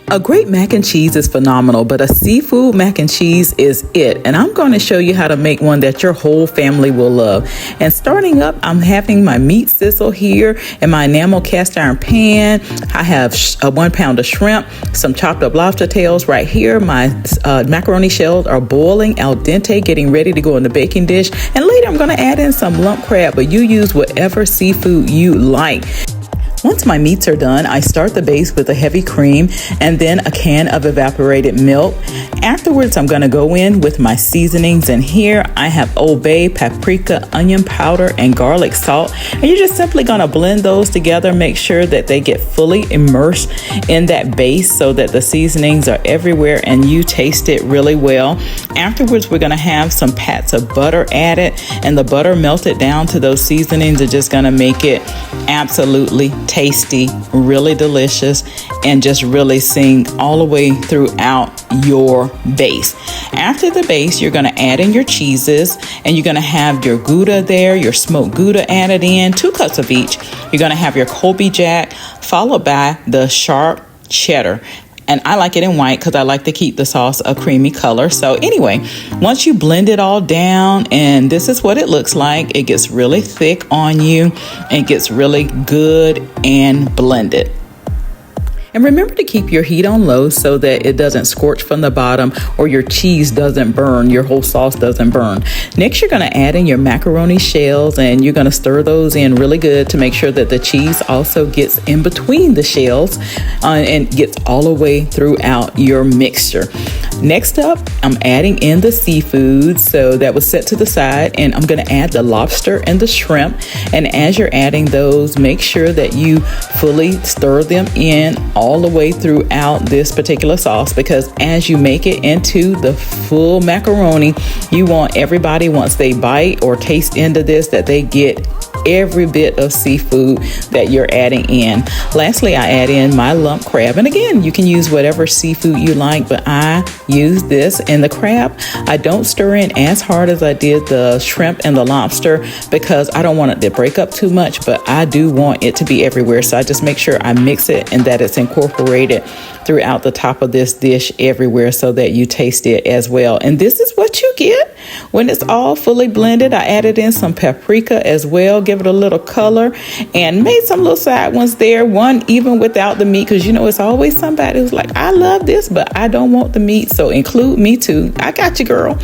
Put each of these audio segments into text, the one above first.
A great mac and cheese is phenomenal, but a seafood mac and cheese is it. And I'm going to show you how to make one that your whole family will love. And starting up, I'm having my meat sizzle here in my enamel cast iron pan. I have 1 pound of shrimp, some chopped up lobster tails right here. My macaroni shells are boiling al dente, getting ready to go in the baking dish. And later I'm going to add in some lump crab, but you use whatever seafood you like. Once my meats are done, I start the base with a heavy cream and then a can of evaporated milk. Afterwards, I'm going to go in with my seasonings, and here I have Old Bay, paprika, onion powder, and garlic salt. And you're just simply going to blend those together, make sure that they get fully immersed in that base so that the seasonings are everywhere and you taste it really well. Afterwards, we're going to have some pats of butter added, and the butter melted down to those seasonings are just going to make it absolutely tasty, really delicious, and just really sing all the way throughout your base. After the base, you're going to add in your cheeses, and you're going to have your Gouda there, your smoked Gouda added in, 2 cups of each. You're going to have your Colby Jack, followed by the sharp cheddar. And I like it in white because I like to keep the sauce a creamy color. So anyway, once you blend it all down, and this is what it looks like, it gets really thick on you and gets really good and blended. And remember to keep your heat on low so that it doesn't scorch from the bottom or your cheese doesn't burn, your whole sauce doesn't burn. Next, you're going to add in your macaroni shells, and you're going to stir those in really good to make sure that the cheese also gets in between the shells and gets all the way throughout your mixture. Next up, I'm adding in the seafood. So that was set to the side, and I'm going to add the lobster and the shrimp. And as you're adding those, make sure that you fully stir them in all the way throughout this particular sauce, because as you make it into the full macaroni, you want everybody, once they bite or taste into this, that they get every bit of seafood that you're adding in. Lastly, I add in my lump crab, and again, you can use whatever seafood you like, but I use this. In the crab, I don't stir in as hard as I did the shrimp and the lobster because I don't want it to break up too much, but I do want it to be everywhere, so I just make sure I mix it and that it's incorporated throughout the top of this dish everywhere so that you taste it as well. And this is what you get when it's all fully blended. I added in some paprika as well, give it a little color, and made some little side ones there, one even without the meat, because you know it's always somebody who's like, I love this but I don't want the meat, so include me too. I got you, girl.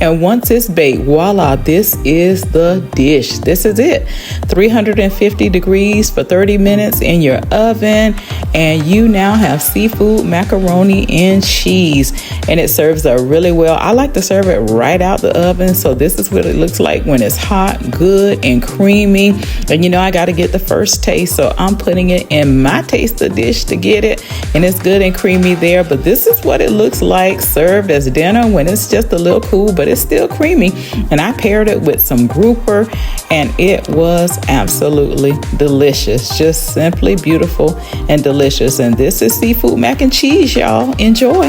And once it's baked, voila, this is the dish. This is it. 350 degrees for 30 minutes in your oven, and you now have seafood macaroni and cheese, and it serves up really well. I like to serve it right out the oven, so this is what it looks like when it's hot, good and creamy. And you know, I got to get the first taste, so I'm putting it in my taster dish to get it, and it's good and creamy there. But this is what it looks like served as dinner when it's just a little cool, but it's still creamy. And I paired it with some grouper, and it was absolutely delicious, just simply beautiful and delicious. And this is seafood mac and cheese, y'all. Enjoy.